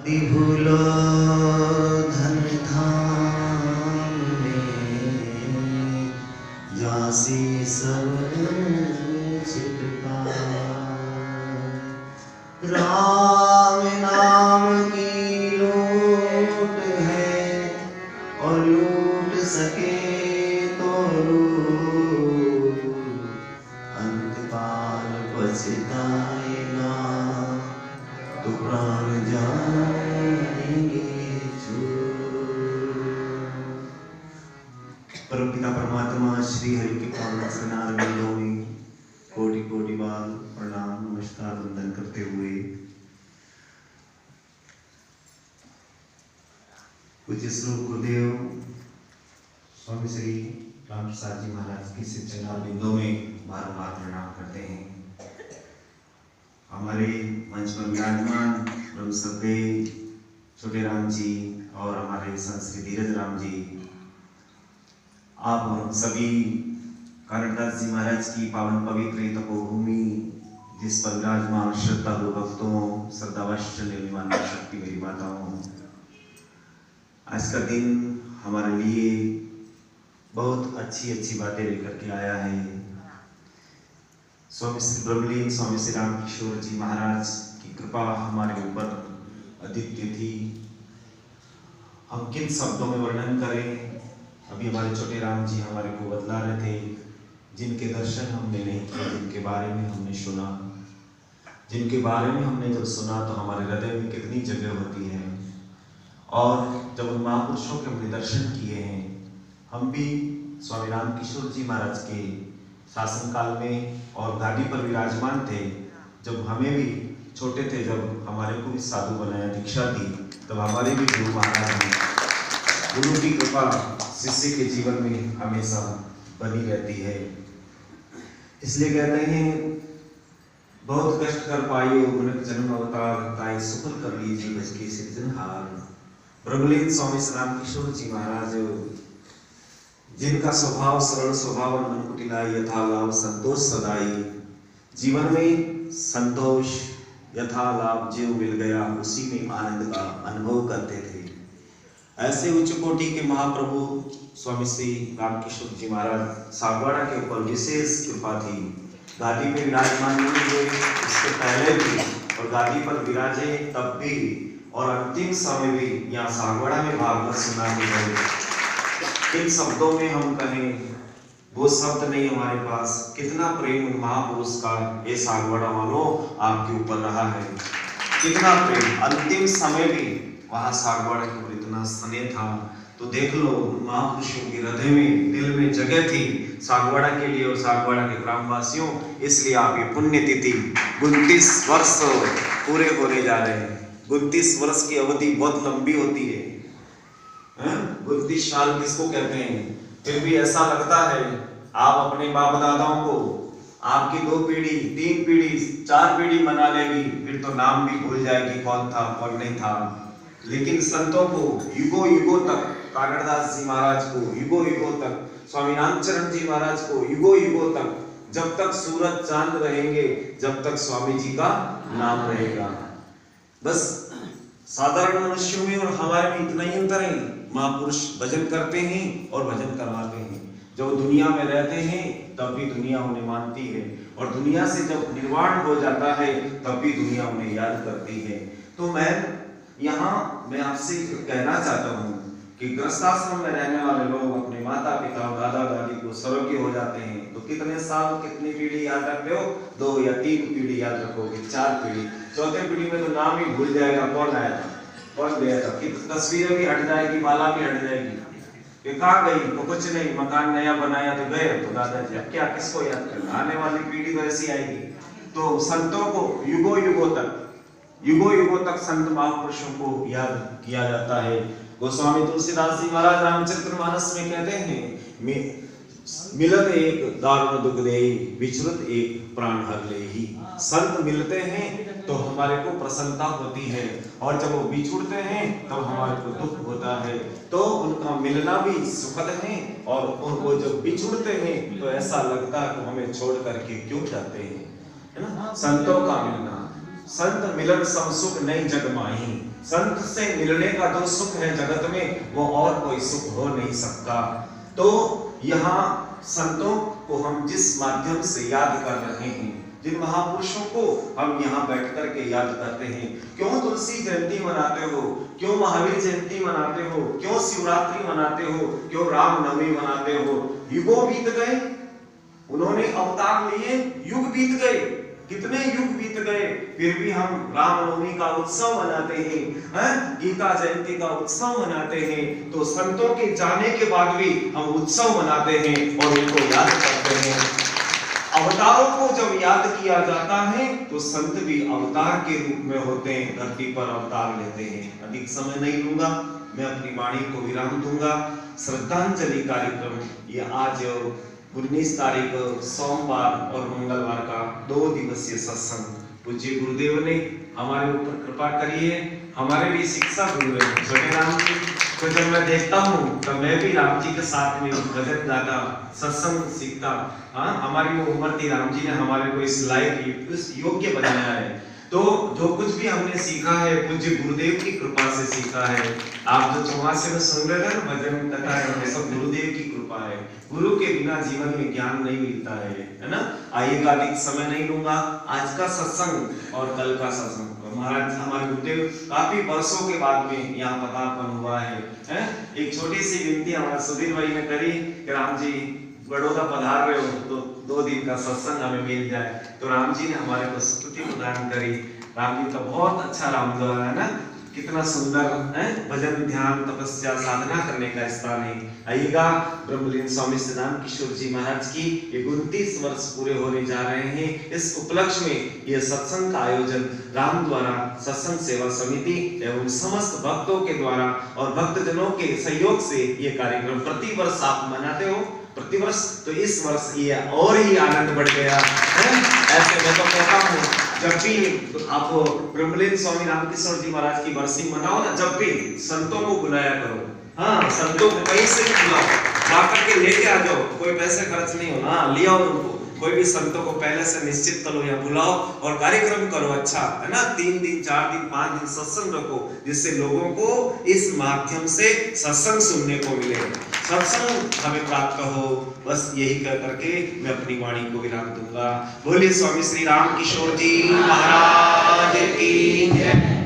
विभुलो धन धाम में जासी सब छिपा। राम नाम की लूट है और लूट सके तो लूट, अंतकाल पछताएगा तो प्राण जाएंगे छूट। परमपिता परमात्मा श्री हरि के पावन चरणारविंदों में कोटि कोटि बार प्रणाम नमस्कार वंदन करते हुए पूज्य श्री गुरुदेव स्वामी श्री राम प्रसाद जी महाराज के चरणारविंदों में बारंबार प्रणाम करते हैं। हमारे मंच पर विराजमान ब्रह्म सभ्य छोटे राम जी और हमारे संत श्री धीरज राम जी, आप हम सभी कारणदास जी महाराज की पावन पवित्र तपोभूमि जिस पर विराजमान श्रद्धालु भक्तों, श्रद्धावात्सल्य निवारण शक्ति मेरी माताओं, आज का दिन हमारे लिए बहुत अच्छी अच्छी बातें लेकर के आया है। स्वामी श्री ब्रह्मलीन स्वामी श्री राम किशोर जी महाराज की कृपा हमारे ऊपर अद्वितीय थी। हम किन शब्दों में वर्णन करें। अभी हमारे छोटे राम जी हमारे को बतला रहे थे, जिनके दर्शन हमने नहीं किए, जिनके बारे में हमने सुना, जिनके बारे में हमने जब सुना तो हमारे हृदय में कितनी जगह होती है। और जब उन महापुरुषों के हमने दर्शन किए हैं, हम भी स्वामी राम किशोर जी महाराज के शासन काल में और गादी पर विराजमान थे, जब हमें भी छोटे थे, जब हमारे को भी साधु बनाया, दीक्षा दी, तब हमारे भी गुरु महाराज ने, गुरु की कृपा शिष्य के जीवन में हमेशा बनी रहती है। इसलिए कहते हैं बहुत कष्ट कर पाइयो गुणक जन्म अवतार, ताई सुखल कर लीजिए बच के सृजनहार। ब्रह्मलीन स्वामी श्री राम किशोर जी महाराज, जिनका स्वभाव सरल स्वभाव मन कुटिलाई, यथा लाभ संतोष सदाई। जीवन में संतोष यथा लाभ जो मिल गया उसी में आनंद का अनुभव करते थे। ऐसे उच्च कोटि के महाप्रभु स्वामी श्री राम किशोर जी महाराज सागवाड़ा के ऊपर विशेष कृपा थी। गादी पे विराजमान नहीं हुए, इससे पहले भी, और गादी पर विराजे तब भी, और अंतिम समय भी यहाँ सागवाड़ा में भागवत सुनाने गए। किन शब्दों में हम कहें, वो शब्द नहीं हमारे पास। कितना प्रेम महापुरुष का ये सागवाड़ा वालों आपके ऊपर रहा है, कितना प्रेम। अंतिम समय भी वहाँ सागवाड़ा के ऊपर इतना स्नेह था। तो देख लो महापुरुषों के हृदय में, दिल में जगह थी सागवाड़ा के लिए और सागवाड़ा के ग्रामवासियों। इसलिए आप ये पुण्यतिथि 29 वर्ष पूरे होने जा रहे हैं। 29 वर्ष की अवधि बहुत लंबी होती है। 29 साल किसको कहते हैं? फिर भी ऐसा लगता है आप अपने बाप दादाओं को, आपकी 2 पीढ़ी 3 पीढ़ी 4 पीढ़ी मना लेगी, फिर तो नाम भी भूल जाएगी कौन था कौन नहीं था। लेकिन संतों को युगों युगों तक, कारणदास जी महाराज को युगों युगों तक, स्वामी रामचरण जी महाराज को युगों युगों तक, जब तक सूरज चांद रहेंगे, जब तक स्वामी जी का नाम रहेगा। बस साधारण मनुष्यों में और हमारे में इतना ही अंतर है। महापुरुष भजन करते हैं और भजन करवाते हैं। जब दुनिया में रहते हैं तब भी दुनिया उन्हें मानती है, और दुनिया से जब निर्वाण हो जाता है तब भी दुनिया उन्हें याद करती है। तो मैं आपसे कहना चाहता हूँ कि गृहस्थाश्रम में रहने वाले लोग अपने माता पिता और दादा दादी को स्वर्गीय हो जाते हैं तो कितने साल, कितनी पीढ़ी याद रखते हो? 2 या 3 पीढ़ी याद रखोगे, 4 पीढ़ी। 4थे पीढ़ी में तो नाम ही भूल जाएगा कौन आया था, कौन गया था। कि तस्वीरें भी हट जाएगी, माला भी हट जाएगी कि कहाँ गई, तो कुछ नहीं, मकान नया बनाया तो गए तो दादाजी, अब क्या किसको याद करना। आने वाली पीढ़ी तो ऐसी आएगी। तो संतों को युगों युगों तक संत महापुरुषों को याद किया जाता है। गोस्वामी तुलसीदास जी महाराज रामचरितमानस में कहते हैं, मिलत एक दारुण दुख देहि, विचरत एक प्राण हर लेहि। संत मिलते हैं तो हमारे को प्रसन्नता होती है, और जब वो बिछुड़ते हैं तब हमारे को दुख होता है। तो उनका मिलना भी सुखद है, और उनको जब बिछुड़ते हैं तो ऐसा लगता है कि हमें छोड़ करके क्यों जाते हैं, है ना। संतों का मिलना, संत मिलन सम सुख नहीं जग माही, संत से मिलने का जो सुख है जगत में, वो और कोई सुख हो नहीं सकता। तो यहाँ संतों को हम जिस माध्यम से याद कर रहे हैं, जिन महापुरुषों को हम यहाँ बैठ कर के याद करते हैं, क्यों तुलसी जयंती मनाते हो, क्यों महावीर जयंती मनाते हो, क्यों शिवरात्रि मनाते हो, क्यों रामनवमी मनाते हो? युगों बीत गए, उन्होंने अवतार लिए, युग बीत गए, कितने युग बीत गए, फिर भी हम रामनवमी का उत्सव मनाते हैं, गीता जयंती का उत्सव मनाते हैं। तो संतों के जाने के बाद भी हम उत्सव मनाते हैं और उनको याद करते हैं। अवतारों को जब याद किया जाता है तो संत भी अवतार के रूप में होते हैं, धरती पर अवतार लेते हैं। अधिक समय नहीं लूंगा, मैं अपनी वाणी को विराम दूंगा। श्रद्धांजलि कार्यक्रम ये आज 19 तारीख सोमवार और मंगलवार का 2 दिवसीय सत्संग पूज्य गुरुदेव ने हमारे ऊपर कृपा करी है, हमारे भी शिक्षा गुरु है छोटे राम जी। तो जब मैं देखता हूँ तो मैं भी राम जी के साथ में भजन गाता, सत्संग सीखता। हाँ, हमारी वो उम्र थी, राम जी ने हमारे को इस लायक, इस योग्य बनाया है। तो जो कुछ भी हमने सीखा है पूज्य गुरुदेव की कृपा से सीखा है। आप जो चौमासे में सुन रहे हैं ना भजन कथा है, सब गुरुदेव की कृपा है। गुरु के बिना जीवन में ज्ञान नहीं मिलता है ना। आइएगा, अधिक समय नहीं लूंगा। आज का सत्संग और कल का सत्संग, महाराज हमारे गुरुदेव काफी वर्षों के बाद में यहाँ पदार्पण हुआ है। एक छोटी सी विनती हमारे सुधीर भाई ने करी कि राम जी बड़ौदा पधार रहे हो तो 2 दिन का सत्संग हमें मिल जाए। तो राम जी ने हमारे को स्तुति प्रदान करी। राम जी का बहुत अच्छा राम द्वारा है ना, कितना सुंदर है, भजन ध्यान तपस्या साधना करने का स्थान है। आइएगा, ब्रह्मलीन स्वामी श्री राम किशोर जी महाराज की 29 वर्ष पूरे होने जा रहे हैं। इस उपलक्ष्य में यह सत्संग का आयोजन राम द्वारा सत्संग सेवा समिति एवं समस्त भक्तों के द्वारा और भक्तजनों के सहयोग से यह कार्यक्रम प्रति वर्ष आप मनाते हो, प्रतिवर्ष। तो इस वर्ष ये और ही आनंद बढ़ गया है। ऐसे मैं तो कहता हूँ, जब भी आप ब्रह्मलीन स्वामी रामकिशोर जी महाराज की बरसी मनाओ ना, जब भी संतों को बुलाया करो। हाँ, संतों को कहीं से भी बुलाओ, जाकर के लेके आ जाओ, कोई पैसे खर्च नहीं हो। हाँ, ले आओ उनको, कोई भी संतों को पहले से निश्चित करो या बुलाओ और कार्यक्रम करो, अच्छा है ना। 3 दिन 4 दिन 5 दिन सत्संग रखो, जिससे लोगों को इस माध्यम से सत्संग सुनने को मिले, सत्संग हमें प्राप्त हो। बस यही कह करके मैं अपनी वाणी को विराम दूंगा। बोलिए स्वामी श्री राम किशोर जी महाराज की जय।